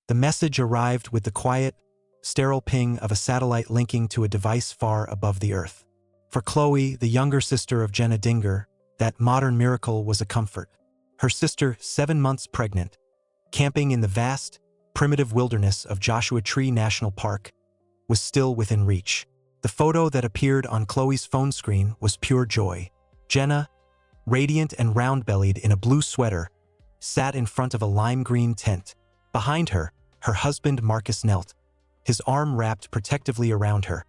The message arrived with the quiet, sterile ping of a satellite linking to a device far above the Earth. For Khloe, the younger sister of Jenna Dinger, that modern miracle was a comfort. Her sister, 7 months pregnant, camping in the vast, primitive wilderness of Joshua Tree National Park, was still within reach. The photo that appeared on Khloe's phone screen was pure joy. Jenna, radiant and round-bellied in a blue sweater, sat in front of a lime-green tent. Behind her, her husband Marcus knelt, his arm wrapped protectively around her,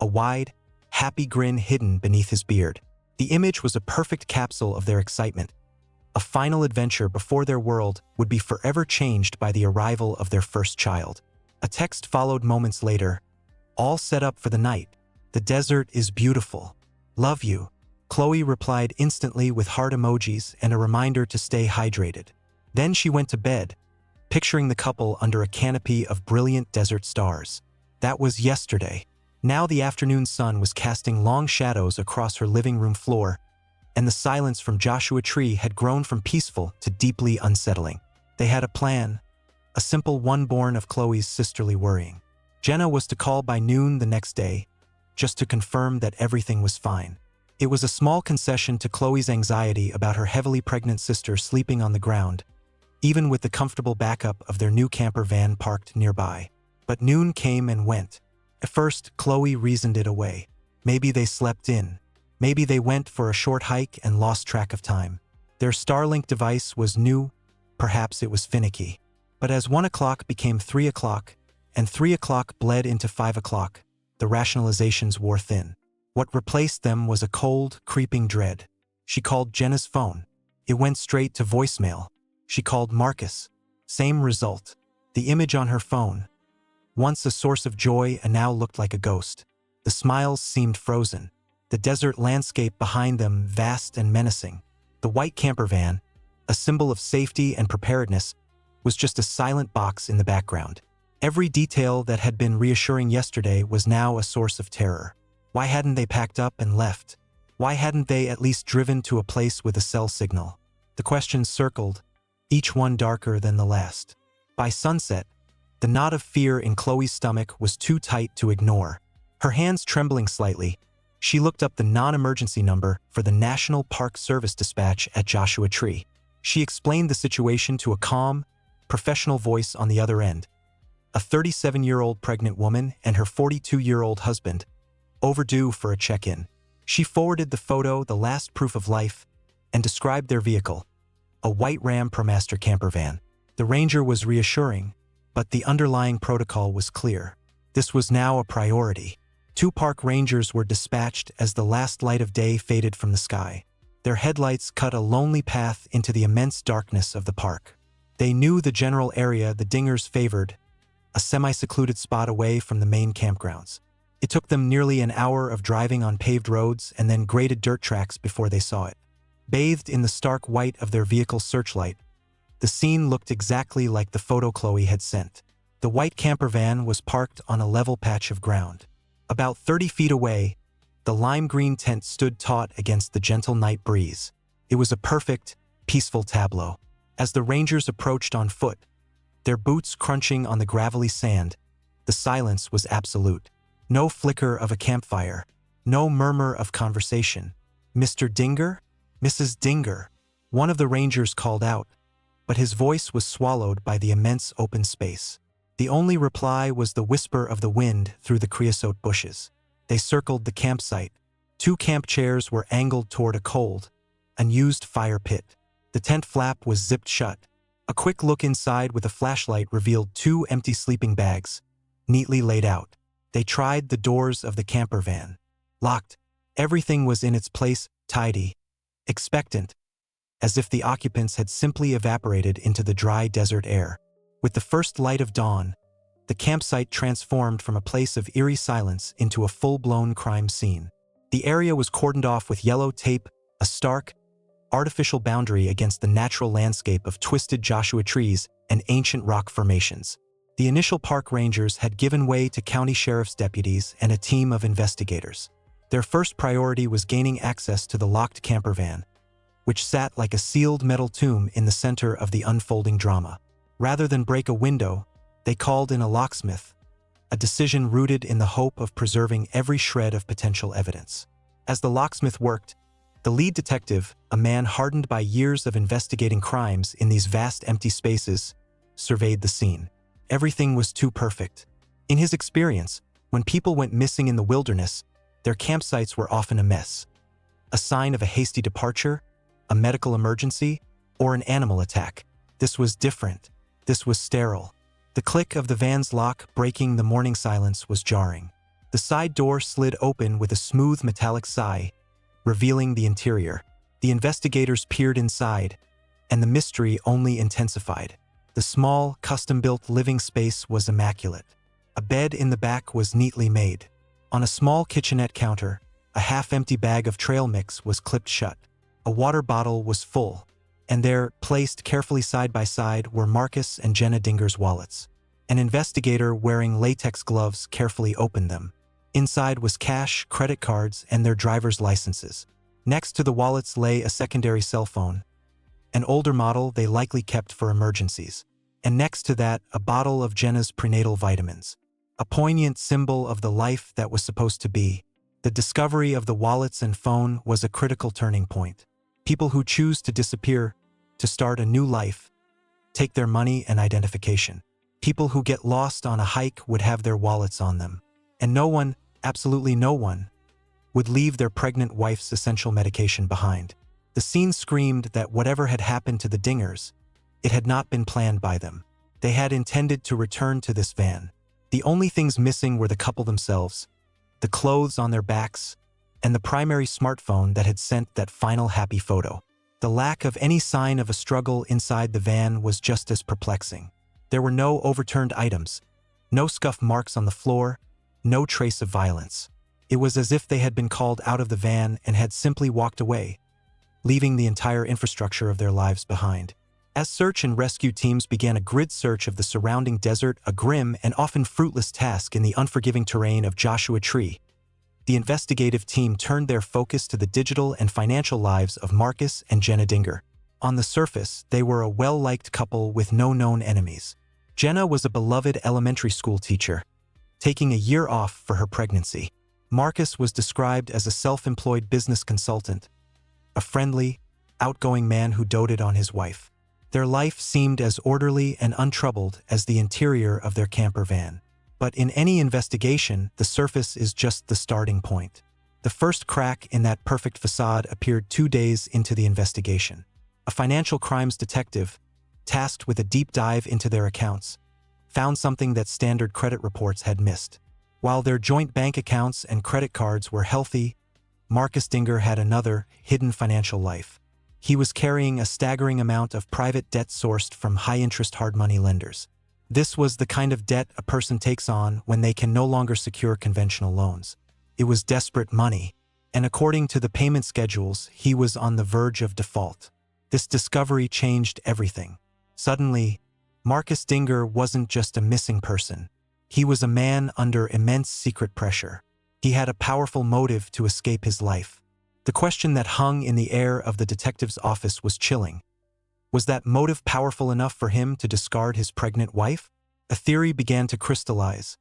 a wide, happy grin hidden beneath his beard. The image was a perfect capsule of their excitement, a final adventure before their world would be forever changed by the arrival of their first child. A text followed moments later, all set up for the night. "The desert is beautiful. Love you." Khloe replied instantly with heart emojis and a reminder to stay hydrated. Then she went to bed, picturing the couple under a canopy of brilliant desert stars. That was yesterday. Now the afternoon sun was casting long shadows across her living room floor, and the silence from Joshua Tree had grown from peaceful to deeply unsettling. They had a plan, a simple one born of Khloe's sisterly worrying. Jenna was to call by noon the next day, just to confirm that everything was fine. It was a small concession to Khloe's anxiety about her heavily pregnant sister sleeping on the ground, even with the comfortable backup of their new camper van parked nearby. But noon came and went. At first, Khloe reasoned it away. Maybe they slept in. Maybe they went for a short hike and lost track of time. Their Starlink device was new, perhaps it was finicky. But as 1 o'clock became 3 o'clock, and 3 o'clock bled into 5 o'clock, the rationalizations wore thin. What replaced them was a cold, creeping dread. She called Jenna's phone. It went straight to voicemail. She called Marcus. Same result. The image on her phone, once a source of joy and now looked like a ghost. The smiles seemed frozen. The desert landscape behind them vast and menacing. The white camper van, a symbol of safety and preparedness, was just a silent box in the background. Every detail that had been reassuring yesterday was now a source of terror. Why hadn't they packed up and left? Why hadn't they at least driven to a place with a cell signal? The questions circled, each one darker than the last. By sunset, the knot of fear in Khloe's stomach was too tight to ignore. Her hands trembling slightly, she looked up the non-emergency number for the National Park Service dispatch at Joshua Tree. She explained the situation to a calm, professional voice on the other end. A 37-year-old pregnant woman and her 42-year-old husband, overdue for a check-in. She forwarded the photo, the last proof of life, and described their vehicle, a white Ram ProMaster camper van. The Ranger was reassuring, but the underlying protocol was clear. This was now a priority. 2 park rangers were dispatched as the last light of day faded from the sky. Their headlights cut a lonely path into the immense darkness of the park. They knew the general area the Dingers favored, a semi-secluded spot away from the main campgrounds. It took them nearly an hour of driving on paved roads and then graded dirt tracks before they saw it. Bathed in the stark white of their vehicle's searchlight, the scene looked exactly like the photo Khloe had sent. The white camper van was parked on a level patch of ground. About 30 feet away, the lime-green tent stood taut against the gentle night breeze. It was a perfect, peaceful tableau. As the rangers approached on foot, their boots crunching on the gravelly sand, the silence was absolute. No flicker of a campfire, no murmur of conversation. "Mr. Dinger? Mrs. Dinger?" One of the rangers called out, but his voice was swallowed by the immense open space. The only reply was the whisper of the wind through the creosote bushes. They circled the campsite. 2 camp chairs were angled toward a cold, unused fire pit. The tent flap was zipped shut. A quick look inside with a flashlight revealed 2 empty sleeping bags, neatly laid out. They tried the doors of the camper van. Locked. Everything was in its place, tidy, expectant, as if the occupants had simply evaporated into the dry desert air. With the first light of dawn, the campsite transformed from a place of eerie silence into a full-blown crime scene. The area was cordoned off with yellow tape, a stark, artificial boundary against the natural landscape of twisted Joshua trees and ancient rock formations. The initial park rangers had given way to county sheriff's deputies and a team of investigators. Their first priority was gaining access to the locked camper van, which sat like a sealed metal tomb in the center of the unfolding drama. Rather than break a window, They called in a locksmith, a decision rooted in the hope of preserving every shred of potential evidence. As the locksmith worked, the lead detective, a man hardened by years of investigating crimes in these vast empty spaces, surveyed the scene. Everything was too perfect. In his experience, when people went missing in the wilderness, their campsites were often a mess. A sign of a hasty departure, a medical emergency, or an animal attack. This was different. This was sterile. The click of the van's lock breaking the morning silence was jarring. The side door slid open with a smooth metallic sigh, revealing the interior. The investigators peered inside, and the mystery only intensified. The small, custom-built living space was immaculate. A bed in the back was neatly made. On a small kitchenette counter, a half-empty bag of trail mix was clipped shut. A water bottle was full, and there, placed carefully side by side, were Marcus and Jenna Dinger's wallets. An investigator wearing latex gloves carefully opened them. Inside was cash, credit cards, and their driver's licenses. Next to the wallets lay a secondary cell phone, an older model they likely kept for emergencies. And next to that, a bottle of Jenna's prenatal vitamins. A poignant symbol of the life that was supposed to be. The discovery of the wallets and phone was a critical turning point. People who choose to disappear, to start a new life, take their money and identification. People who get lost on a hike would have their wallets on them. And no one, absolutely no one, would leave their pregnant wife's essential medication behind. The scene screamed that whatever had happened to the Dingers, it had not been planned by them. They had intended to return to this van. The only things missing were the couple themselves, the clothes on their backs, and the primary smartphone that had sent that final happy photo. The lack of any sign of a struggle inside the van was just as perplexing. There were no overturned items, no scuff marks on the floor, no trace of violence. It was as if they had been called out of the van and had simply walked away, leaving the entire infrastructure of their lives behind. As search and rescue teams began a grid search of the surrounding desert, a grim and often fruitless task in the unforgiving terrain of Joshua Tree, the investigative team turned their focus to the digital and financial lives of Marcus and Jenna Dinger. On the surface, they were a well-liked couple with no known enemies. Jenna was a beloved elementary school teacher, taking a year off for her pregnancy. Marcus was described as a self-employed business consultant, a friendly, outgoing man who doted on his wife. Their life seemed as orderly and untroubled as the interior of their camper van. But in any investigation, the surface is just the starting point. The first crack in that perfect facade appeared 2 days into the investigation. A financial crimes detective, tasked with a deep dive into their accounts, found something that standard credit reports had missed. While their joint bank accounts and credit cards were healthy, Marcus Dinger had another, hidden financial life. He was carrying a staggering amount of private debt sourced from high-interest hard money lenders. This was the kind of debt a person takes on when they can no longer secure conventional loans. It was desperate money, and according to the payment schedules, he was on the verge of default. This discovery changed everything. Suddenly, Marcus Dinger wasn't just a missing person. He was a man under immense secret pressure. He had a powerful motive to escape his life. The question that hung in the air of the detective's office was chilling. Was that motive powerful enough for him to discard his pregnant wife? A theory began to crystallize,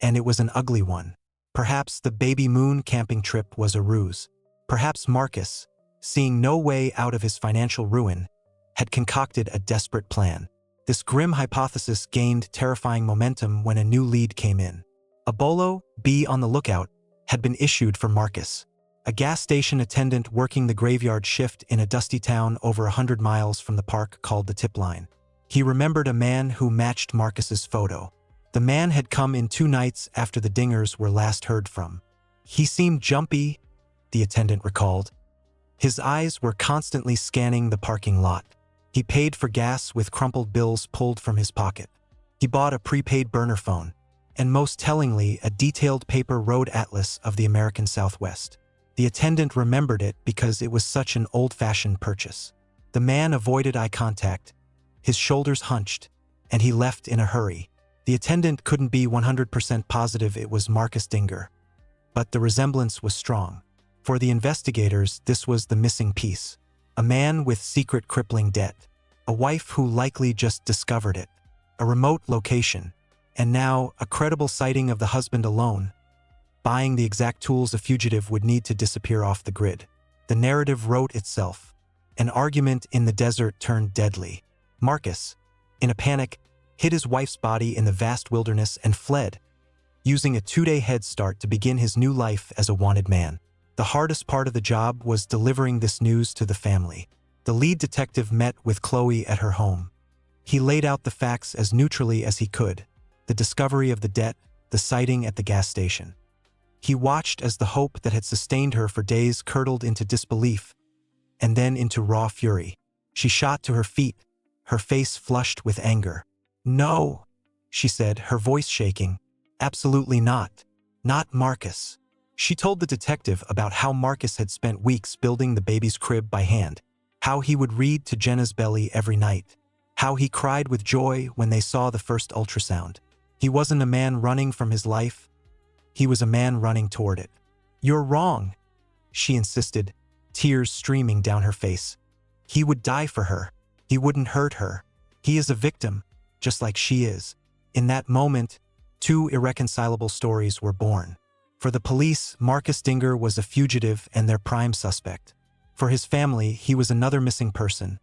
and it was an ugly one. Perhaps the baby moon camping trip was a ruse. Perhaps Marcus, seeing no way out of his financial ruin, had concocted a desperate plan. This grim hypothesis gained terrifying momentum when a new lead came in. A bolo, be on the lookout, had been issued for Marcus, a gas station attendant working the graveyard shift in a dusty town over 100 miles from the park called the Tip Line. He remembered a man who matched Marcus's photo. The man had come in 2 nights after the Dingers were last heard from. He seemed jumpy, the attendant recalled. His eyes were constantly scanning the parking lot. He paid for gas with crumpled bills pulled from his pocket. He bought a prepaid burner phone, and most tellingly, a detailed paper road atlas of the American Southwest. The attendant remembered it because it was such an old-fashioned purchase. The man avoided eye contact, his shoulders hunched, and he left in a hurry. The attendant couldn't be 100% positive it was Marcus Dinger, but the resemblance was strong. For the investigators, this was the missing piece. A man with secret crippling debt. A wife who likely just discovered it. a remote location, and now a credible sighting of the husband alone, buying the exact tools a fugitive would need to disappear off the grid. The narrative wrote itself. An argument in the desert turned deadly. Marcus, in a panic, hid his wife's body in the vast wilderness and fled, using a 2-day head start to begin his new life as a wanted man. The hardest part of the job was delivering this news to the family. The lead detective met with Khloe at her home. He laid out the facts as neutrally as he could: the discovery of the debt, the sighting at the gas station. He watched as the hope that had sustained her for days curdled into disbelief, and then into raw fury. She shot to her feet, her face flushed with anger. "No," she said, her voice shaking. "Absolutely not. Not Marcus." She told the detective about how Marcus had spent weeks building the baby's crib by hand, how he would read to Jenna's belly every night, how he cried with joy when they saw the first ultrasound. He wasn't a man running from his life. He was a man running toward it. "You're wrong," she insisted, tears streaming down her face. "He would die for her. He wouldn't hurt her. He is a victim, just like she is." In that moment, two irreconcilable stories were born. For the police, Marcus Dinger was a fugitive and their prime suspect. For his family, he was another missing person,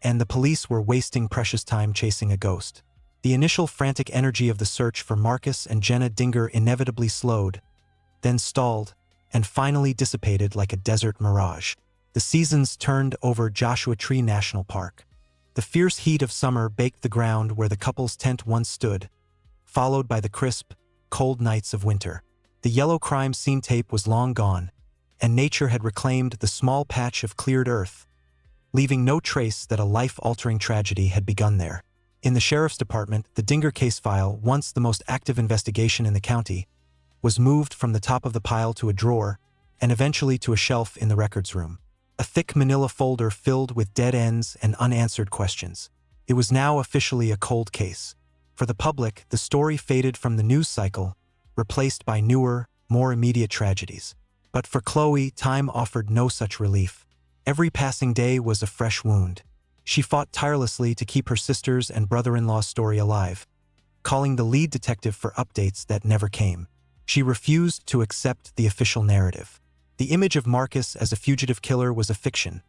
and the police were wasting precious time chasing a ghost. The initial frantic energy of the search for Marcus and Jenna Dinger inevitably slowed, then stalled, and finally dissipated like a desert mirage. The seasons turned over Joshua Tree National Park. The fierce heat of summer baked the ground where the couple's tent once stood, followed by the crisp, cold nights of winter. The yellow crime scene tape was long gone, and nature had reclaimed the small patch of cleared earth, leaving no trace that a life-altering tragedy had begun there. In the sheriff's department, the Dinger case file, once the most active investigation in the county, was moved from the top of the pile to a drawer, and eventually to a shelf in the records room. A thick manila folder filled with dead ends and unanswered questions. It was now officially a cold case. For the public, the story faded from the news cycle, replaced by newer, more immediate tragedies. But for Khloe, time offered no such relief. Every passing day was a fresh wound. She fought tirelessly to keep her sister's and brother-in-law's story alive, calling the lead detective for updates that never came. She refused to accept the official narrative. The image of Marcus as a fugitive killer was a fiction,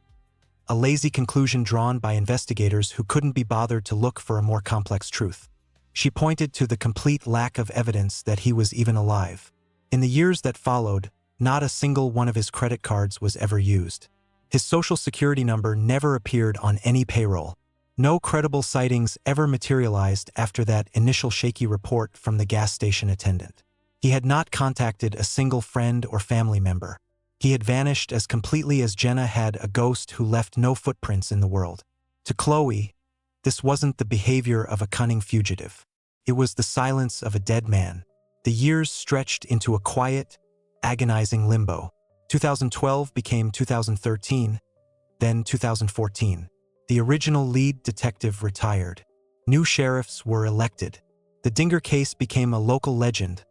a lazy conclusion drawn by investigators who couldn't be bothered to look for a more complex truth. She pointed to the complete lack of evidence that he was even alive. In the years that followed, not a single one of his credit cards was ever used. His social security number never appeared on any payroll. No credible sightings ever materialized after that initial shaky report from the gas station attendant. He had not contacted a single friend or family member. He had vanished as completely as Jenna had a ghost who left no footprints in the world. To Khloe, this wasn't the behavior of a cunning fugitive. It was the silence of a dead man. The years stretched into a quiet, agonizing limbo. 2012 became 2013, then 2014. The original lead detective retired. New sheriffs were elected. The Dinger case became a local legend,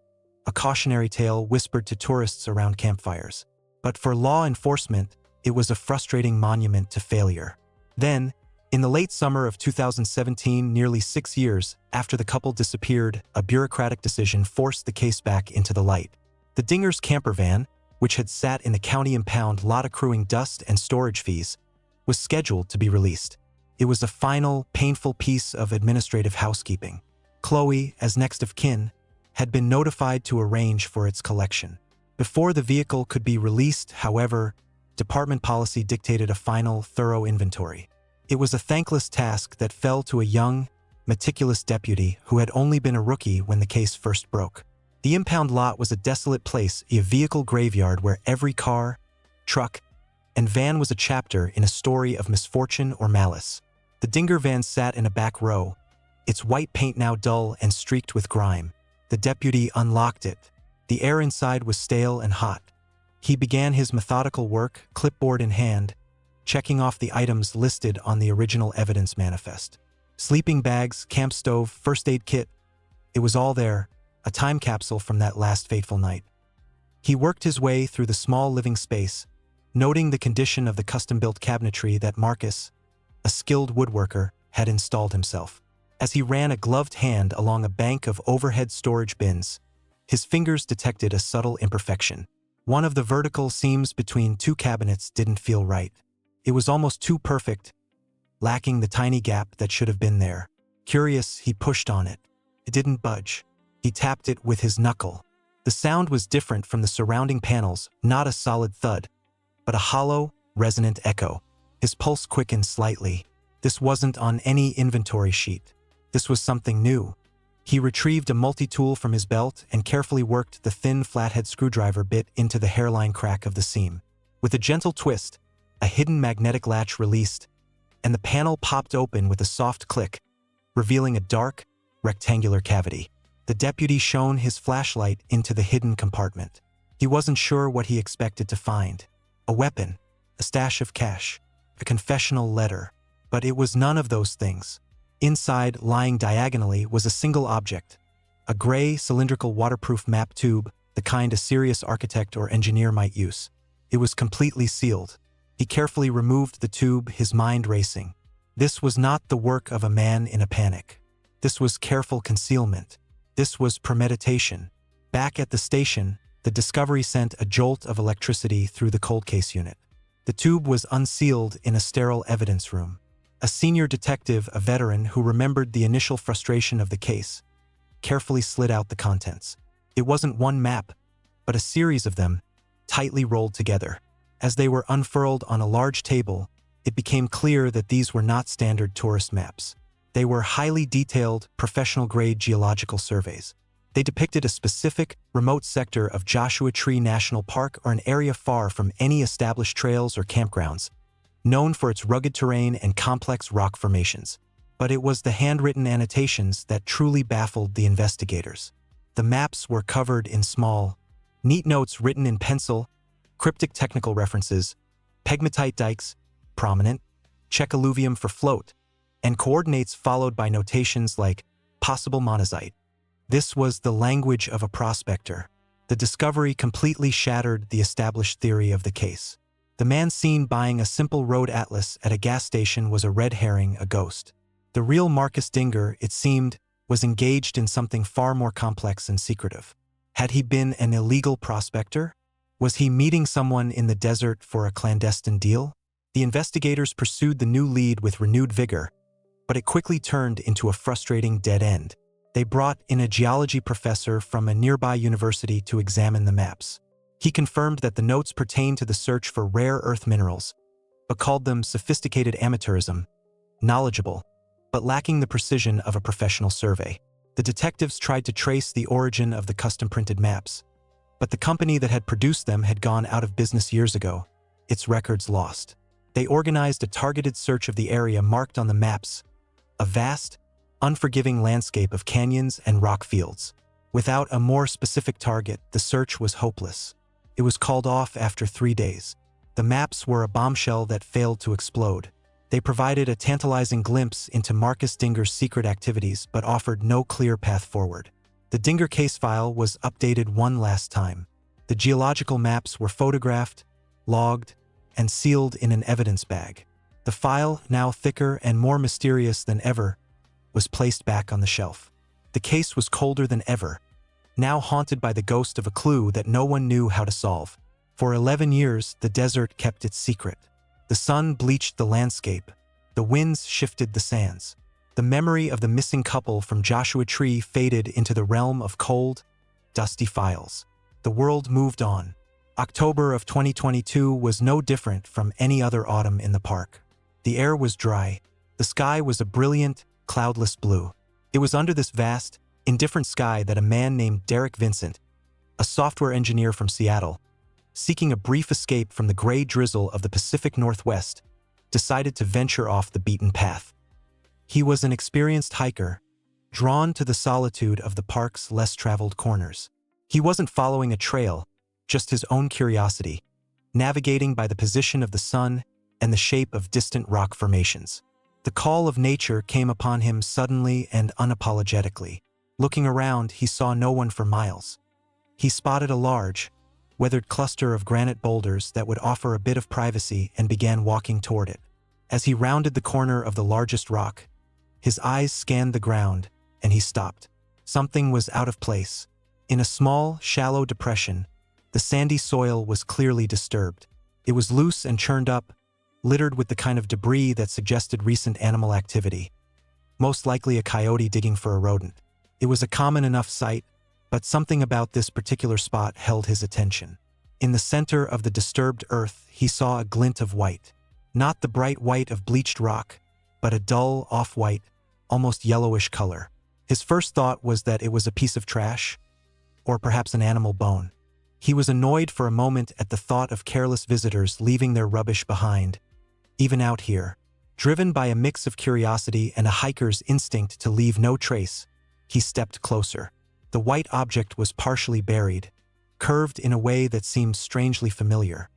a cautionary tale whispered to tourists around campfires. But for law enforcement, it was a frustrating monument to failure. Then, in the late summer of 2017, nearly 6 years after the couple disappeared, a bureaucratic decision forced the case back into the light. The Dingers' camper van, which had sat in the county impound lot accruing dust and storage fees, was scheduled to be released. It was a final, painful piece of administrative housekeeping. Khloe, as next of kin, had been notified to arrange for its collection. Before the vehicle could be released, however, department policy dictated a final, thorough inventory. It was a thankless task that fell to a young, meticulous deputy who had only been a rookie when the case first broke. The impound lot was a desolate place, a vehicle graveyard where every car, truck, and van was a chapter in a story of misfortune or malice. The Dinger van sat in a back row, its white paint now dull and streaked with grime. The deputy unlocked it. The air inside was stale and hot. He began his methodical work, clipboard in hand, checking off the items listed on the original evidence manifest. Sleeping bags, camp stove, first aid kit. It was all there, a time capsule from that last fateful night. He worked his way through the small living space, noting the condition of the custom-built cabinetry that Marcus, a skilled woodworker, had installed himself. As he ran a gloved hand along a bank of overhead storage bins, his fingers detected a subtle imperfection. One of the vertical seams between two cabinets didn't feel right. It was almost too perfect, lacking the tiny gap that should have been there. Curious, he pushed on it. It didn't budge. He tapped it with his knuckle. The sound was different from the surrounding panels, not a solid thud, but a hollow, resonant echo. His pulse quickened slightly. This wasn't on any inventory sheet. This was something new. He retrieved a multi-tool from his belt and carefully worked the thin flathead screwdriver bit into the hairline crack of the seam. With a gentle twist, a hidden magnetic latch released, and the panel popped open with a soft click, revealing a dark, rectangular cavity. The deputy shone his flashlight into the hidden compartment. He wasn't sure what he expected to find. A weapon, a stash of cash, a confessional letter. But it was none of those things. Inside, lying diagonally, was a single object. A gray, cylindrical waterproof map tube, the kind a serious architect or engineer might use. It was completely sealed. He carefully removed the tube, his mind racing. This was not the work of a man in a panic. This was careful concealment. This was premeditation. Back at the station, the discovery sent a jolt of electricity through the cold case unit. The tube was unsealed in a sterile evidence room. A senior detective, a veteran who remembered the initial frustration of the case, carefully slid out the contents. It wasn't one map, but a series of them, tightly rolled together. As they were unfurled on a large table, it became clear that these were not standard tourist maps. They were highly detailed, professional-grade geological surveys. They depicted a specific, remote sector of Joshua Tree National Park or an area far from any established trails or campgrounds, known for its rugged terrain and complex rock formations. But it was the handwritten annotations that truly baffled the investigators. The maps were covered in small, neat notes written in pencil, cryptic technical references, pegmatite dikes, prominent, check alluvium for float, and coordinates followed by notations like possible monazite. This was the language of a prospector. The discovery completely shattered the established theory of the case. The man seen buying a simple road atlas at a gas station was a red herring, a ghost. The real Marcus Dinger, it seemed, was engaged in something far more complex and secretive. Had he been an illegal prospector? Was he meeting someone in the desert for a clandestine deal? The investigators pursued the new lead with renewed vigor, but it quickly turned into a frustrating dead end. They brought in a geology professor from a nearby university to examine the maps. He confirmed that the notes pertained to the search for rare earth minerals, but called them sophisticated amateurism, knowledgeable, but lacking the precision of a professional survey. The detectives tried to trace the origin of the custom-printed maps, but the company that had produced them had gone out of business years ago, its records lost. They organized a targeted search of the area marked on the maps, a vast, unforgiving landscape of canyons and rock fields. Without a more specific target, the search was hopeless. It was called off after 3 days. The maps were a bombshell that failed to explode. They provided a tantalizing glimpse into Marcus Dinger's secret activities but offered no clear path forward. The Dinger case file was updated one last time. The geological maps were photographed, logged, and sealed in an evidence bag. The file, now thicker and more mysterious than ever, was placed back on the shelf. The case was colder than ever, now haunted by the ghost of a clue that no one knew how to solve. For 11 years, the desert kept its secret. The sun bleached the landscape. The winds shifted the sands. The memory of the missing couple from Joshua Tree faded into the realm of cold, dusty files. The world moved on. October of 2022 was no different from any other autumn in the park. The air was dry. The sky was a brilliant, cloudless blue. It was under this vast, indifferent sky that a man named Derek Vincent, a software engineer from Seattle, seeking a brief escape from the gray drizzle of the Pacific Northwest, decided to venture off the beaten path. He was an experienced hiker, drawn to the solitude of the park's less-traveled corners. He wasn't following a trail, just his own curiosity, navigating by the position of the sun and the shape of distant rock formations. The call of nature came upon him suddenly and unapologetically. Looking around, he saw no one for miles. He spotted a large, weathered cluster of granite boulders that would offer a bit of privacy and began walking toward it. As he rounded the corner of the largest rock, His eyes scanned the ground, and he stopped. Something was out of place. In a small, shallow depression, the sandy soil was clearly disturbed. It was loose and churned up, littered with the kind of debris that suggested recent animal activity. Most likely a coyote digging for a rodent. It was a common enough sight, but something about this particular spot held his attention. In the center of the disturbed earth, he saw a glint of white. Not the bright white of bleached rock, but a dull, off-white, almost yellowish color. His first thought was that it was a piece of trash, or perhaps an animal bone. He was annoyed for a moment at the thought of careless visitors leaving their rubbish behind, even out here. Driven by a mix of curiosity and a hiker's instinct to leave no trace, he stepped closer. The white object was partially buried, curved in a way that seemed strangely familiar.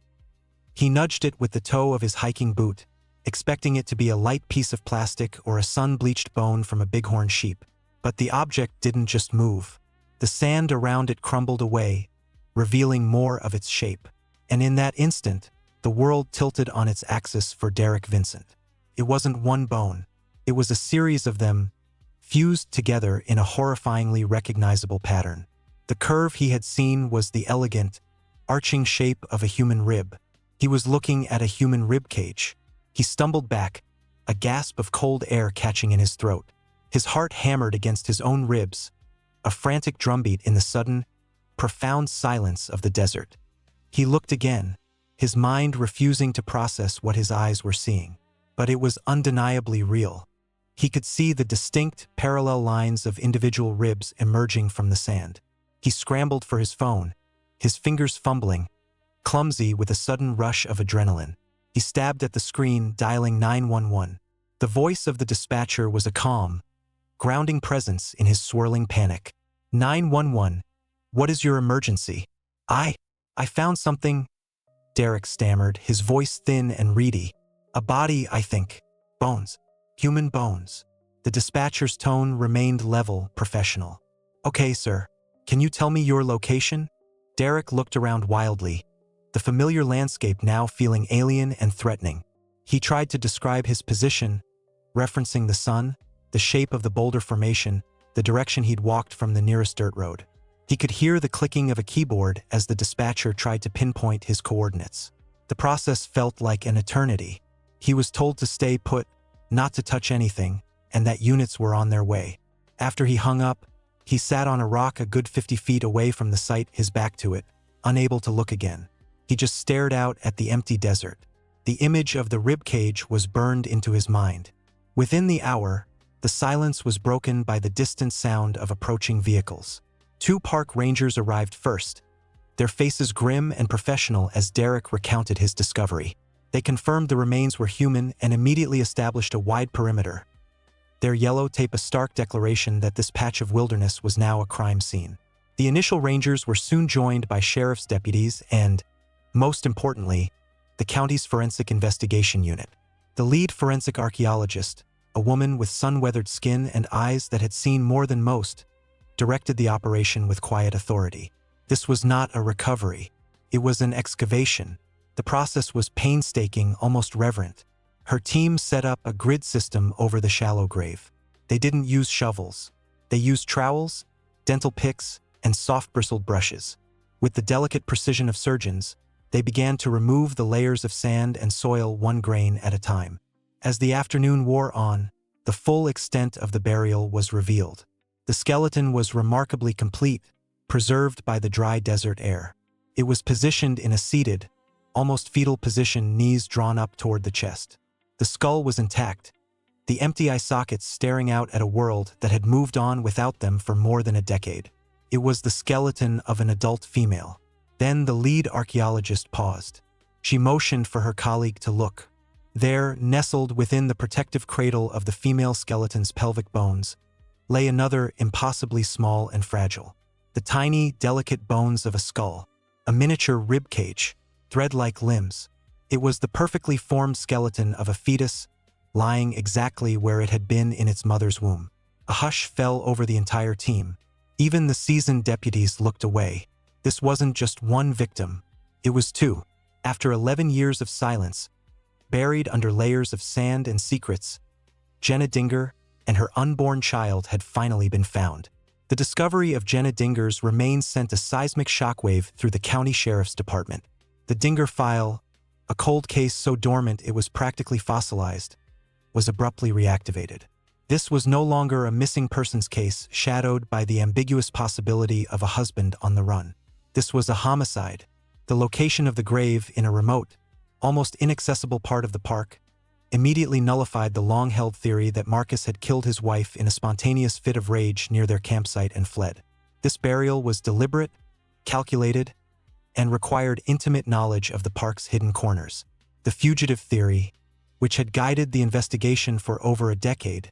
He nudged it with the toe of his hiking boot, expecting it to be a light piece of plastic or a sun-bleached bone from a bighorn sheep. But the object didn't just move. The sand around it crumbled away, revealing more of its shape. And in that instant, the world tilted on its axis for Derek Vincent. It wasn't one bone. It was a series of them, fused together in a horrifyingly recognizable pattern. The curve he had seen was the elegant, arching shape of a human rib. He was looking at a human rib cage. He stumbled back, a gasp of cold air catching in his throat. His heart hammered against his own ribs, a frantic drumbeat in the sudden, profound silence of the desert. He looked again, his mind refusing to process what his eyes were seeing. But it was undeniably real. He could see the distinct, parallel lines of individual ribs emerging from the sand. He scrambled for his phone, his fingers fumbling, clumsy with a sudden rush of adrenaline. He stabbed at the screen, dialing 911. The voice of the dispatcher was a calm, grounding presence in his swirling panic. 911, what is your emergency? I found something, Derek stammered, his voice thin and reedy. A body, I think. Bones. Human bones. The dispatcher's tone remained level, professional. Okay, sir. Can you tell me your location? Derek looked around wildly, the familiar landscape now feeling alien and threatening. He tried to describe his position, referencing the sun, the shape of the boulder formation, the direction he'd walked from the nearest dirt road. He could hear the clicking of a keyboard as the dispatcher tried to pinpoint his coordinates. The process felt like an eternity. He was told to stay put, not to touch anything, and that units were on their way. After he hung up, he sat on a rock a good 50 feet away from the site, his back to it, unable to look again. He just stared out at the empty desert. The image of the ribcage was burned into his mind. Within the hour, the silence was broken by the distant sound of approaching vehicles. 2 park rangers arrived first, their faces grim and professional as Derek recounted his discovery. They confirmed the remains were human and immediately established a wide perimeter. Their yellow tape a stark declaration that this patch of wilderness was now a crime scene. The initial rangers were soon joined by sheriff's deputies and, most importantly, the county's forensic investigation unit. The lead forensic archaeologist, a woman with sun-weathered skin and eyes that had seen more than most, directed the operation with quiet authority. This was not a recovery. It was an excavation. The process was painstaking, almost reverent. Her team set up a grid system over the shallow grave. They didn't use shovels. They used trowels, dental picks, and soft-bristled brushes. With the delicate precision of surgeons, they began to remove the layers of sand and soil one grain at a time. As the afternoon wore on, the full extent of the burial was revealed. The skeleton was remarkably complete, preserved by the dry desert air. It was positioned in a seated, almost fetal position, knees drawn up toward the chest. The skull was intact, the empty eye sockets staring out at a world that had moved on without them for more than a decade. It was the skeleton of an adult female. Then the lead archaeologist paused. She motioned for her colleague to look. There, nestled within the protective cradle of the female skeleton's pelvic bones, lay another impossibly small and fragile. The tiny, delicate bones of a skull, a miniature rib cage, thread-like limbs. It was the perfectly formed skeleton of a fetus, lying exactly where it had been in its mother's womb. A hush fell over the entire team. Even the seasoned deputies looked away. This wasn't just one victim. It was 2. After 11 years of silence, buried under layers of sand and secrets, Jenna Dinger, and her unborn child had finally been found. The discovery of Jenna Dinger's remains sent a seismic shockwave through the county sheriff's department. The Dinger file, a cold case so dormant it was practically fossilized, was abruptly reactivated. This was no longer a missing persons case shadowed by the ambiguous possibility of a husband on the run. This was a homicide. The location of the grave in a remote, almost inaccessible part of the park immediately nullified the long-held theory that Marcus had killed his wife in a spontaneous fit of rage near their campsite and fled. This burial was deliberate, calculated, and required intimate knowledge of the park's hidden corners. The fugitive theory, which had guided the investigation for over a decade,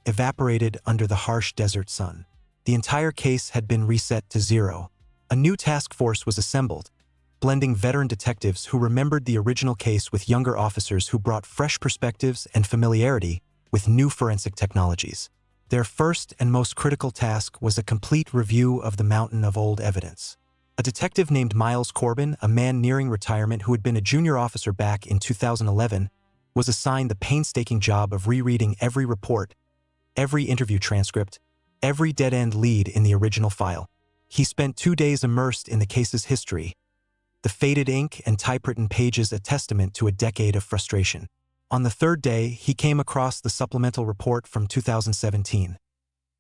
evaporated under the harsh desert sun. The entire case had been reset to zero. A new task force was assembled, blending veteran detectives who remembered the original case with younger officers who brought fresh perspectives and familiarity with new forensic technologies. Their first and most critical task was a complete review of the mountain of old evidence. A detective named Miles Corbin, a man nearing retirement who had been a junior officer back in 2011, was assigned the painstaking job of rereading every report, every interview transcript, every dead-end lead in the original file. He spent 2 days immersed in the case's history, the faded ink and typewritten pages a testament to a decade of frustration. On the third day, he came across the supplemental report from 2017,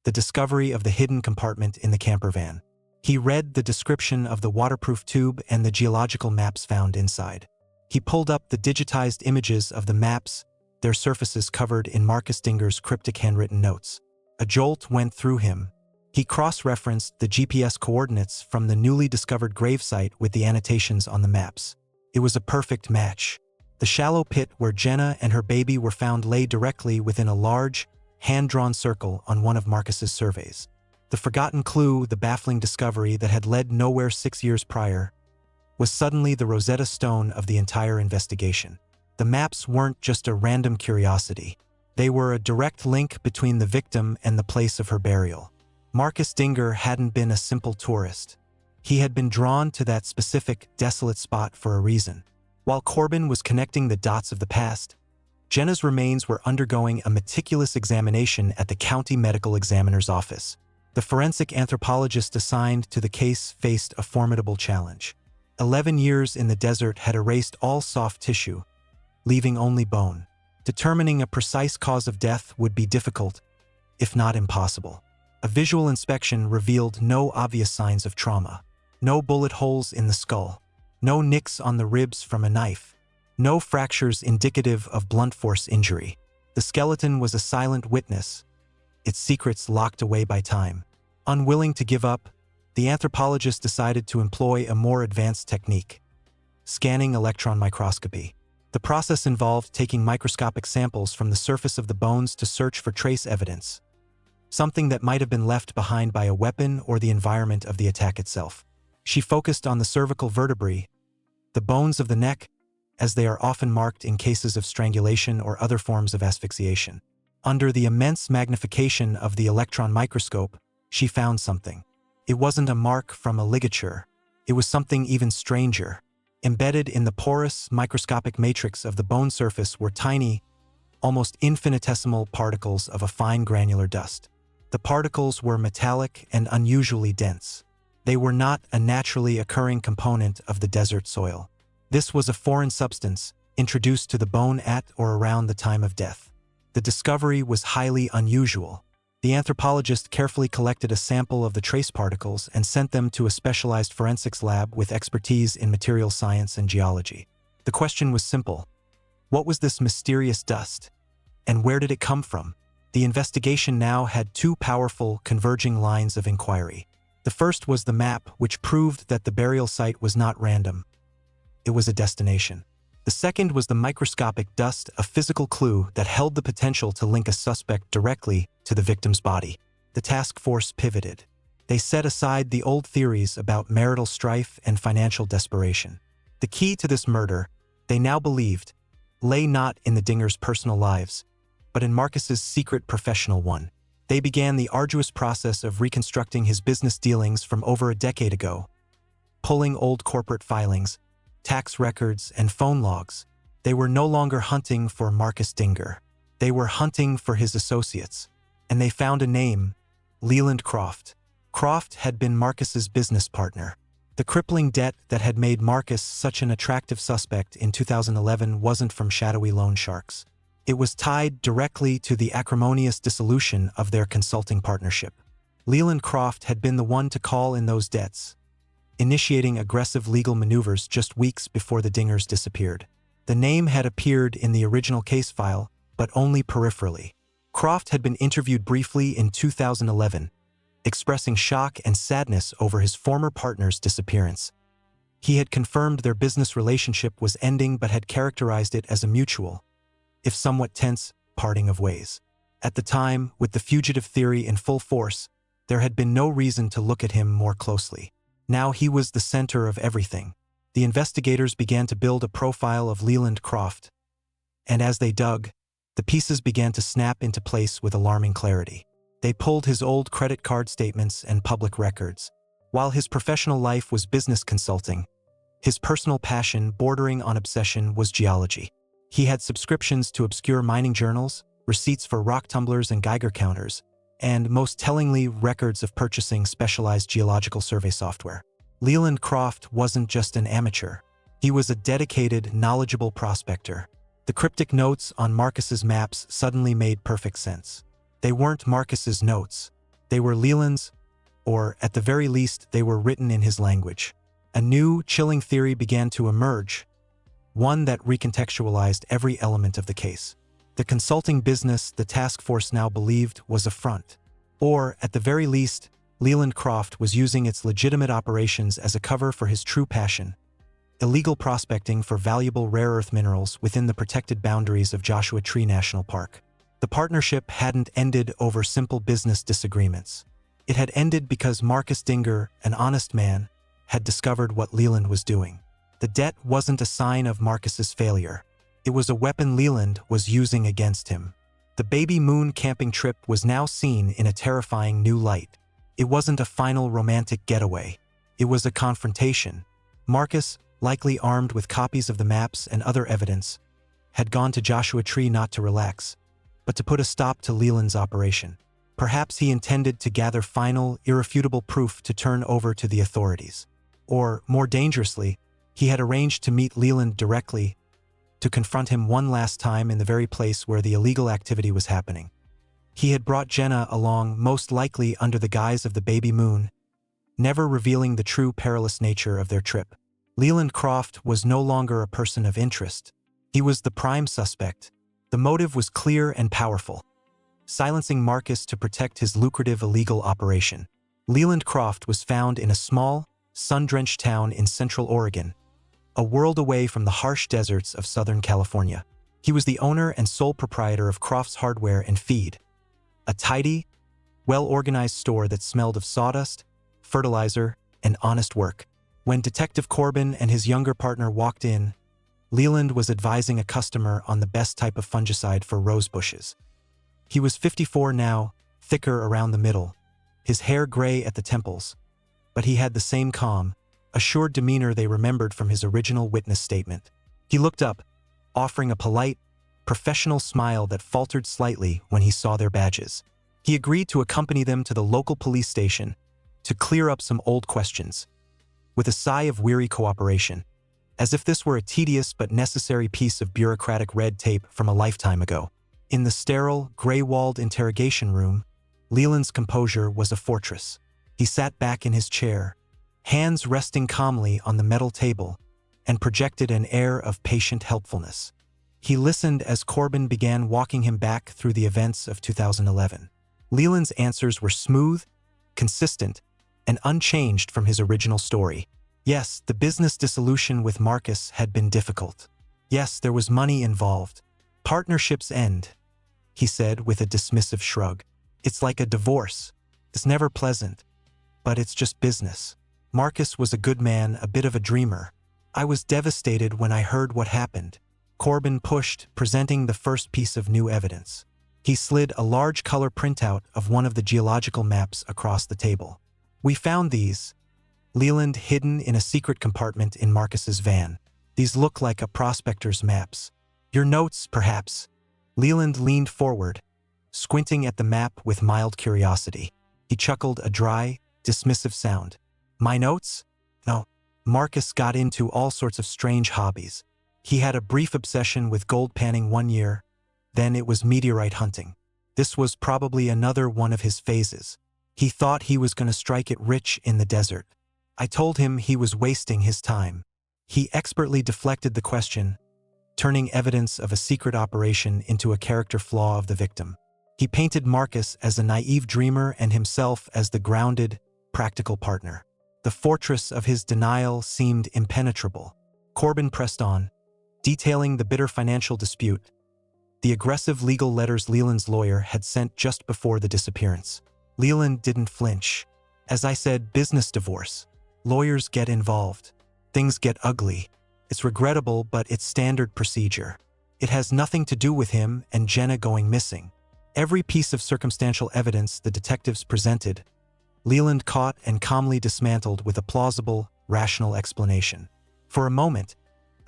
the discovery of the hidden compartment in the camper van. He read the description of the waterproof tube and the geological maps found inside. He pulled up the digitized images of the maps, their surfaces covered in Marcus Dinger's cryptic handwritten notes. A jolt went through him. He cross-referenced the GPS coordinates from the newly discovered gravesite with the annotations on the maps. It was a perfect match. The shallow pit where Jenna and her baby were found lay directly within a large, hand-drawn circle on one of Marcus's surveys. The forgotten clue, the baffling discovery that had led nowhere 6 years prior, was suddenly the Rosetta Stone of the entire investigation. The maps weren't just a random curiosity. They were a direct link between the victim and the place of her burial. Marcus Dinger hadn't been a simple tourist. He had been drawn to that specific, desolate spot for a reason. While Corbin was connecting the dots of the past, Jenna's remains were undergoing a meticulous examination at the county medical examiner's office. The forensic anthropologist assigned to the case faced a formidable challenge. 11 years in the desert had erased all soft tissue, leaving only bone. Determining a precise cause of death would be difficult, if not impossible. A visual inspection revealed no obvious signs of trauma. No bullet holes in the skull. No nicks on the ribs from a knife. No fractures indicative of blunt force injury. The skeleton was a silent witness, its secrets locked away by time. Unwilling to give up, the anthropologist decided to employ a more advanced technique: scanning electron microscopy. The process involved taking microscopic samples from the surface of the bones to search for trace evidence, something that might have been left behind by a weapon or the environment of the attack itself. She focused on the cervical vertebrae, the bones of the neck, as they are often marked in cases of strangulation or other forms of asphyxiation. Under the immense magnification of the electron microscope, she found something. It wasn't a mark from a ligature. It was something even stranger. Embedded in the porous, microscopic matrix of the bone surface were tiny, almost infinitesimal particles of a fine granular dust. The particles were metallic and unusually dense. They were not a naturally occurring component of the desert soil. This was a foreign substance, introduced to the bone at or around the time of death. The discovery was highly unusual. The anthropologist carefully collected a sample of the trace particles and sent them to a specialized forensics lab with expertise in material science and geology. The question was simple: what was this mysterious dust, and where did it come from? The investigation now had two powerful, converging lines of inquiry. The first was the map, which proved that the burial site was not random. It was a destination. The second was the microscopic dust, a physical clue that held the potential to link a suspect directly to the victim's body. The task force pivoted. They set aside the old theories about marital strife and financial desperation. The key to this murder, they now believed, lay not in the Dingers' personal lives, but in Marcus's secret professional one. They began the arduous process of reconstructing his business dealings from over a decade ago, pulling old corporate filings, tax records, and phone logs. They were no longer hunting for Marcus Dinger. They were hunting for his associates, and they found a name: Leland Croft. Croft had been Marcus's business partner. The crippling debt that had made Marcus such an attractive suspect in 2011 wasn't from shadowy loan sharks. It was tied directly to the acrimonious dissolution of their consulting partnership. Leland Croft had been the one to call in those debts, initiating aggressive legal maneuvers just weeks before the Dingers disappeared. The name had appeared in the original case file, but only peripherally. Croft had been interviewed briefly in 2011, expressing shock and sadness over his former partner's disappearance. He had confirmed their business relationship was ending but had characterized it as a mutual, if somewhat tense, parting of ways. At the time, with the fugitive theory in full force, there had been no reason to look at him more closely. Now he was the center of everything. The investigators began to build a profile of Leland Croft, and as they dug, the pieces began to snap into place with alarming clarity. They pulled his old credit card statements and public records. While his professional life was business consulting, his personal passion, bordering on obsession, was geology. He had subscriptions to obscure mining journals, receipts for rock tumblers and Geiger counters, and, most tellingly, records of purchasing specialized geological survey software. Leland Croft wasn't just an amateur. He was a dedicated, knowledgeable prospector. The cryptic notes on Marcus's maps suddenly made perfect sense. They weren't Marcus's notes. They were Leland's, or, at the very least, they were written in his language. A new, chilling theory began to emerge, one that recontextualized every element of the case. The consulting business the task force now believed was a front. Or, at the very least, Leland Croft was using its legitimate operations as a cover for his true passion: illegal prospecting for valuable rare earth minerals within the protected boundaries of Joshua Tree National Park. The partnership hadn't ended over simple business disagreements. It had ended because Marcus Dinger, an honest man, had discovered what Leland was doing. The debt wasn't a sign of Marcus's failure. It was a weapon Leland was using against him. The baby moon camping trip was now seen in a terrifying new light. It wasn't a final romantic getaway. It was a confrontation. Marcus, likely armed with copies of the maps and other evidence, had gone to Joshua Tree not to relax, but to put a stop to Leland's operation. Perhaps he intended to gather final, irrefutable proof to turn over to the authorities. Or, more dangerously, he had arranged to meet Leland directly, to confront him one last time in the very place where the illegal activity was happening. He had brought Jenna along, most likely under the guise of the baby moon, never revealing the true perilous nature of their trip. Leland Croft was no longer a person of interest. He was the prime suspect. The motive was clear and powerful: silencing Marcus to protect his lucrative illegal operation. Leland Croft was found in a small, sun-drenched town in central Oregon, a world away from the harsh deserts of Southern California. He was the owner and sole proprietor of Croft's Hardware and Feed, a tidy, well-organized store that smelled of sawdust, fertilizer, and honest work. When Detective Corbin and his younger partner walked in, Leland was advising a customer on the best type of fungicide for rose bushes. He was 54 now, thicker around the middle, his hair gray at the temples, but he had the same calm, assured demeanor they remembered from his original witness statement. He looked up, offering a polite, professional smile that faltered slightly when he saw their badges. He agreed to accompany them to the local police station to clear up some old questions, with a sigh of weary cooperation, as if this were a tedious but necessary piece of bureaucratic red tape from a lifetime ago. In the sterile, gray-walled interrogation room, Leland's composure was a fortress. He sat back in his chair, hands resting calmly on the metal table, and projected an air of patient helpfulness. He listened as Corbin began walking him back through the events of 2011. Leland's answers were smooth, consistent, and unchanged from his original story. Yes, the business dissolution with Marcus had been difficult. Yes, there was money involved. Partnerships end, he said with a dismissive shrug. It's like a divorce. It's never pleasant, but it's just business. Marcus was a good man, a bit of a dreamer. I was devastated when I heard what happened. Corbin pushed, presenting the first piece of new evidence. He slid a large color printout of one of the geological maps across the table. We found these, Leland, hidden in a secret compartment in Marcus's van. These look like a prospector's maps. Your notes, perhaps? Leland leaned forward, squinting at the map with mild curiosity. He chuckled a dry, dismissive sound. My notes? No. Marcus got into all sorts of strange hobbies. He had a brief obsession with gold panning one year, then it was meteorite hunting. This was probably another one of his phases. He thought he was going to strike it rich in the desert. I told him he was wasting his time. He expertly deflected the question, turning evidence of a secret operation into a character flaw of the victim. He painted Marcus as a naive dreamer and himself as the grounded, practical partner. The fortress of his denial seemed impenetrable. Corbin pressed on, detailing the bitter financial dispute, the aggressive legal letters Leland's lawyer had sent just before the disappearance. Leland didn't flinch. As I said, business divorce. Lawyers get involved. Things get ugly. It's regrettable, but it's standard procedure. It has nothing to do with him and Jenna going missing. Every piece of circumstantial evidence the detectives presented, Leland caught and calmly dismantled with a plausible, rational explanation. For a moment,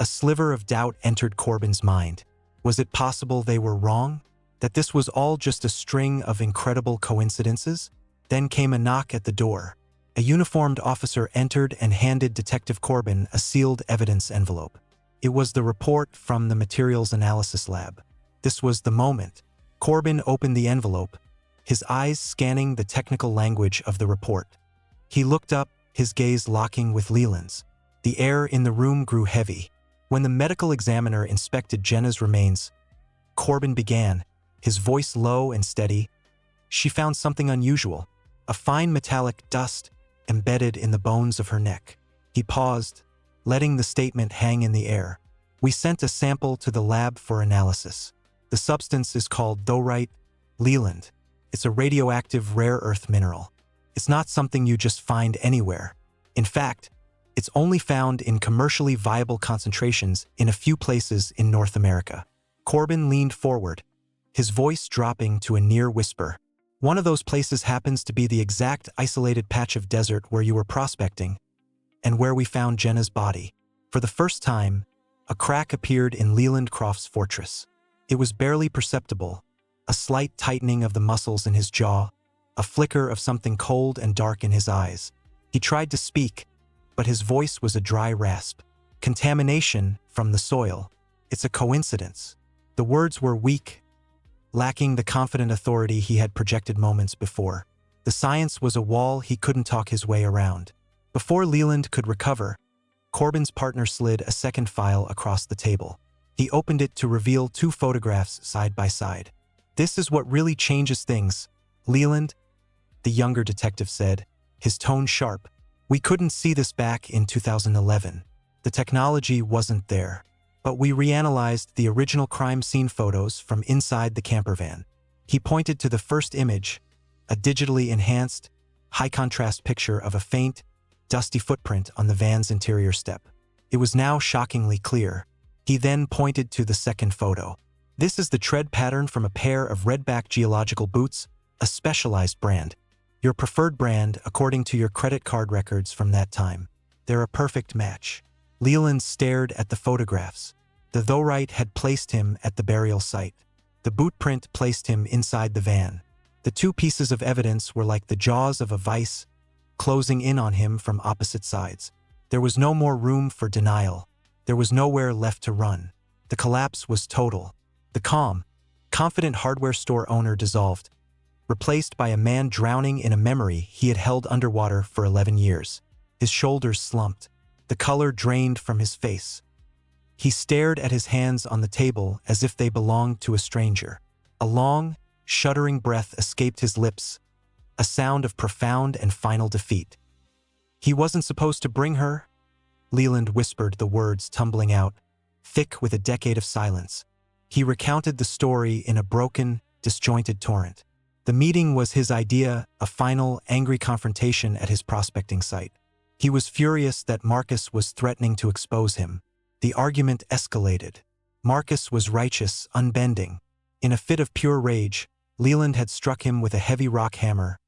a sliver of doubt entered Corbin's mind. Was it possible they were wrong? That this was all just a string of incredible coincidences? Then came a knock at the door. A uniformed officer entered and handed Detective Corbin a sealed evidence envelope. It was the report from the materials analysis lab. This was the moment. Corbin opened the envelope, his eyes scanning the technical language of the report. He looked up, his gaze locking with Leland's. The air in the room grew heavy. When the medical examiner inspected Jenna's remains, Corbin began, his voice low and steady. She found something unusual, a fine metallic dust embedded in the bones of her neck. He paused, letting the statement hang in the air. We sent a sample to the lab for analysis. The substance is called thorite, Leland. It's a radioactive rare earth mineral. It's not something you just find anywhere. In fact, it's only found in commercially viable concentrations in a few places in North America. Corbin leaned forward, his voice dropping to a near whisper. One of those places happens to be the exact isolated patch of desert where you were prospecting and where we found Jenna's body. For the first time, a crack appeared in Leland Croft's fortress. It was barely perceptible, a slight tightening of the muscles in his jaw, a flicker of something cold and dark in his eyes. He tried to speak, but his voice was a dry rasp. Contamination from the soil. It's a coincidence. The words were weak, lacking the confident authority he had projected moments before. The science was a wall he couldn't talk his way around. Before Leland could recover, Corbin's partner slid a second file across the table. He opened it to reveal two photographs side by side. This is what really changes things, Leland, the younger detective said, his tone sharp. We couldn't see this back in 2011. The technology wasn't there. But we reanalyzed the original crime scene photos from inside the camper van. He pointed to the first image, a digitally enhanced, high-contrast picture of a faint, dusty footprint on the van's interior step. It was now shockingly clear. He then pointed to the second photo. This is the tread pattern from a pair of redback geological boots, a specialized brand. Your preferred brand according to your credit card records from that time. They're a perfect match. Leland stared at the photographs. The thorite had placed him at the burial site. The boot print placed him inside the van. The two pieces of evidence were like the jaws of a vice, closing in on him from opposite sides. There was no more room for denial. There was nowhere left to run. The collapse was total. The calm, confident hardware store owner dissolved, replaced by a man drowning in a memory he had held underwater for 11 years. His shoulders slumped. The color drained from his face. He stared at his hands on the table as if they belonged to a stranger. A long, shuddering breath escaped his lips, a sound of profound and final defeat. He wasn't supposed to bring her? Leland whispered, the words tumbling out, thick with a decade of silence. He recounted the story in a broken, disjointed torrent. The meeting was his idea, a final, angry confrontation at his prospecting site. He was furious that Marcus was threatening to expose him. The argument escalated. Marcus was righteous, unbending. In a fit of pure rage, Leland had struck him with a heavy rock hammer,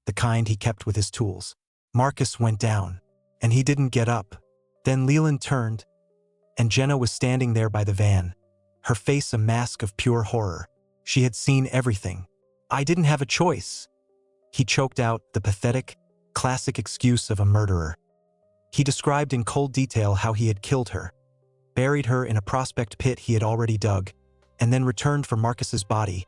the kind he kept with his tools. Marcus went down, and he didn't get up. Then Leland turned, and Jenna was standing there by the van, her face a mask of pure horror. She had seen everything. "I didn't have a choice." He choked out the pathetic, classic excuse of a murderer. He described in cold detail how he had killed her, buried her in a prospect pit he had already dug, and then returned for Marcus's body,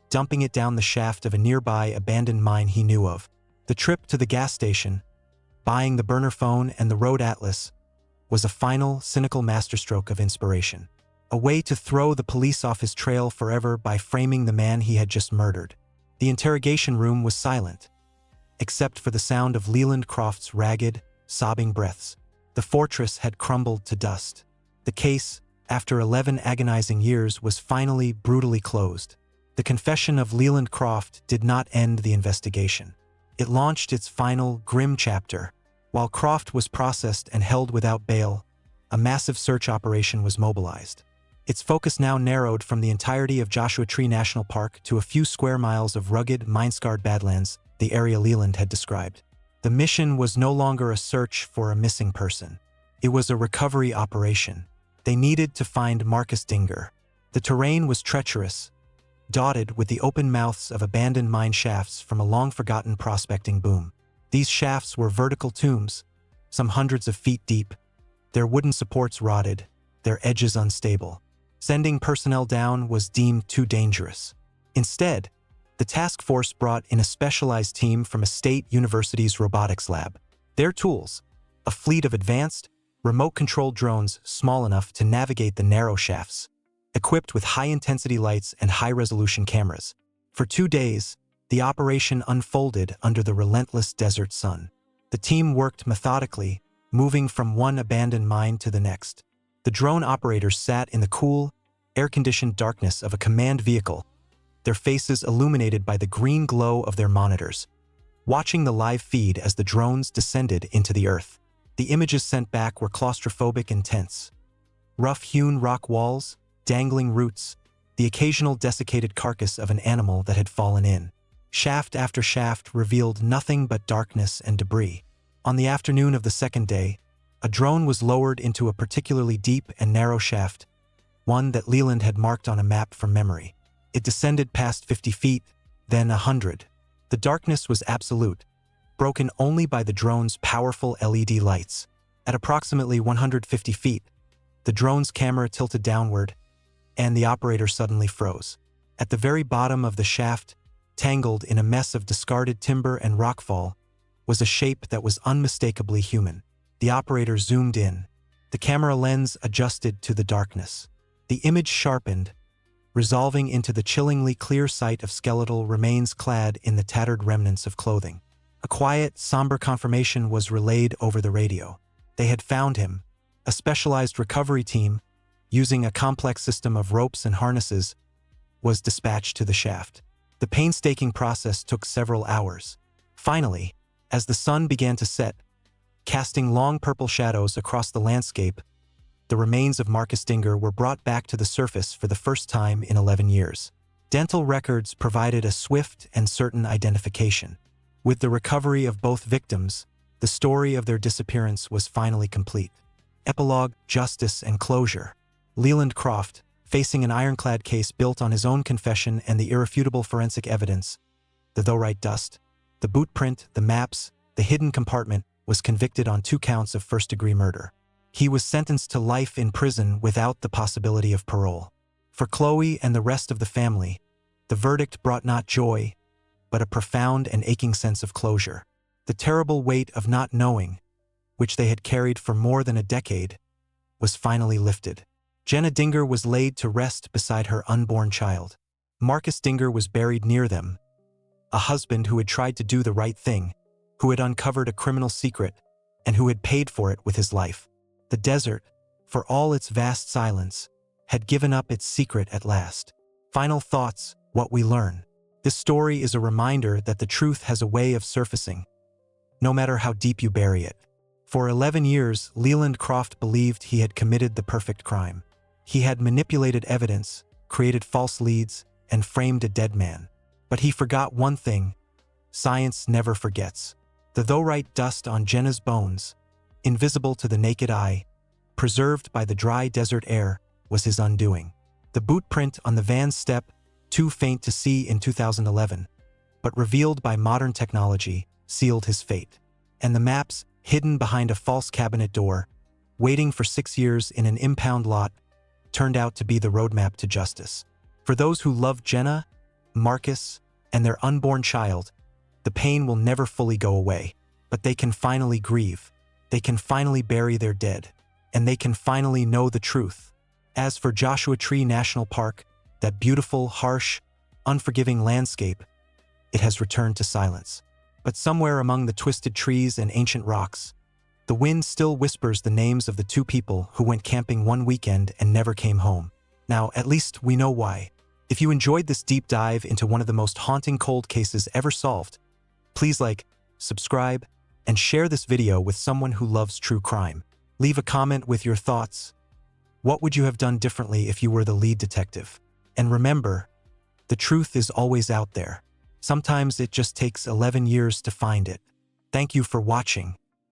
dumping it down the shaft of a nearby abandoned mine he knew of. The trip to the gas station, buying the burner phone and the road atlas, was a final, cynical masterstroke of inspiration. A way to throw the police off his trail forever by framing the man he had just murdered. The interrogation room was silent, except for the sound of Leland Croft's ragged, sobbing breaths. The fortress had crumbled to dust. The case, after 11 agonizing years, was finally brutally closed. The confession of Leland Croft did not end the investigation. It launched its final, grim chapter. While Croft was processed and held without bail, a massive search operation was mobilized. Its focus now narrowed from the entirety of Joshua Tree National Park to a few square miles of rugged, mine-scarred badlands, the area Leland had described. The mission was no longer a search for a missing person. It was a recovery operation. They needed to find Marcus Dinger. The terrain was treacherous, dotted with the open mouths of abandoned mine shafts from a long-forgotten prospecting boom. These shafts were vertical tombs, some hundreds of feet deep, their wooden supports rotted, their edges unstable. Sending personnel down was deemed too dangerous. Instead, the task force brought in a specialized team from a state university's robotics lab. Their tools, a fleet of advanced, remote-controlled drones small enough to navigate the narrow shafts, equipped with high-intensity lights and high-resolution cameras. For 2 days, the operation unfolded under the relentless desert sun. The team worked methodically, moving from one abandoned mine to the next. The drone operators sat in the cool, air-conditioned darkness of a command vehicle, their faces illuminated by the green glow of their monitors, watching the live feed as the drones descended into the earth. The images sent back were claustrophobic and tense. Rough-hewn rock walls, dangling roots, the occasional desiccated carcass of an animal that had fallen in. Shaft after shaft revealed nothing but darkness and debris. On the afternoon of the second day, a drone was lowered into a particularly deep and narrow shaft, one that Leland had marked on a map from memory. It descended past 50 feet, then 100. The darkness was absolute, broken only by the drone's powerful LED lights. At approximately 150 feet, the drone's camera tilted downward, and the operator suddenly froze. At the very bottom of the shaft, tangled in a mess of discarded timber and rockfall, was a shape that was unmistakably human. The operator zoomed in. The camera lens adjusted to the darkness. The image sharpened, resolving into the chillingly clear sight of skeletal remains clad in the tattered remnants of clothing. A quiet, somber confirmation was relayed over the radio. They had found him. A specialized recovery team, using a complex system of ropes and harnesses, was dispatched to the shaft. The painstaking process took several hours. Finally, as the sun began to set, casting long purple shadows across the landscape, the remains of Marcus Dinger were brought back to the surface for the first time in 11 years. Dental records provided a swift and certain identification. With the recovery of both victims, the story of their disappearance was finally complete. Epilogue, justice, and closure. Leland Croft, facing an ironclad case built on his own confession and the irrefutable forensic evidence, the Thorite dust, the boot print, the maps, the hidden compartment, was convicted on 2 counts of first-degree murder. He was sentenced to life in prison without the possibility of parole. For Khloe and the rest of the family, the verdict brought not joy, but a profound and aching sense of closure. The terrible weight of not knowing, which they had carried for more than a decade, was finally lifted. Jenna Dinger was laid to rest beside her unborn child. Marcus Dinger was buried near them, a husband who had tried to do the right thing, who had uncovered a criminal secret, and who had paid for it with his life. The desert, for all its vast silence, had given up its secret at last. Final thoughts, what we learn. This story is a reminder that the truth has a way of surfacing, no matter how deep you bury it. For 11 years, Leland Croft believed he had committed the perfect crime. He had manipulated evidence, created false leads, and framed a dead man. But he forgot one thing: science never forgets. The Thorite dust on Jenna's bones, invisible to the naked eye, preserved by the dry desert air, was his undoing. The boot print on the van's step, too faint to see in 2011, but revealed by modern technology, sealed his fate. And the maps, hidden behind a false cabinet door, waiting for 6 years in an impound lot, turned out to be the roadmap to justice. For those who love Jenna, Marcus, and their unborn child, the pain will never fully go away, but they can finally grieve. They can finally bury their dead, and they can finally know the truth. As for Joshua Tree National Park, that beautiful, harsh, unforgiving landscape, it has returned to silence. But somewhere among the twisted trees and ancient rocks, the wind still whispers the names of the 2 people who went camping one weekend and never came home. Now, at least we know why. If you enjoyed this deep dive into one of the most haunting cold cases ever solved, please like, subscribe, and share this video with someone who loves true crime. Leave a comment with your thoughts. What would you have done differently if you were the lead detective? And remember, the truth is always out there. Sometimes it just takes 11 years to find it. Thank you for watching.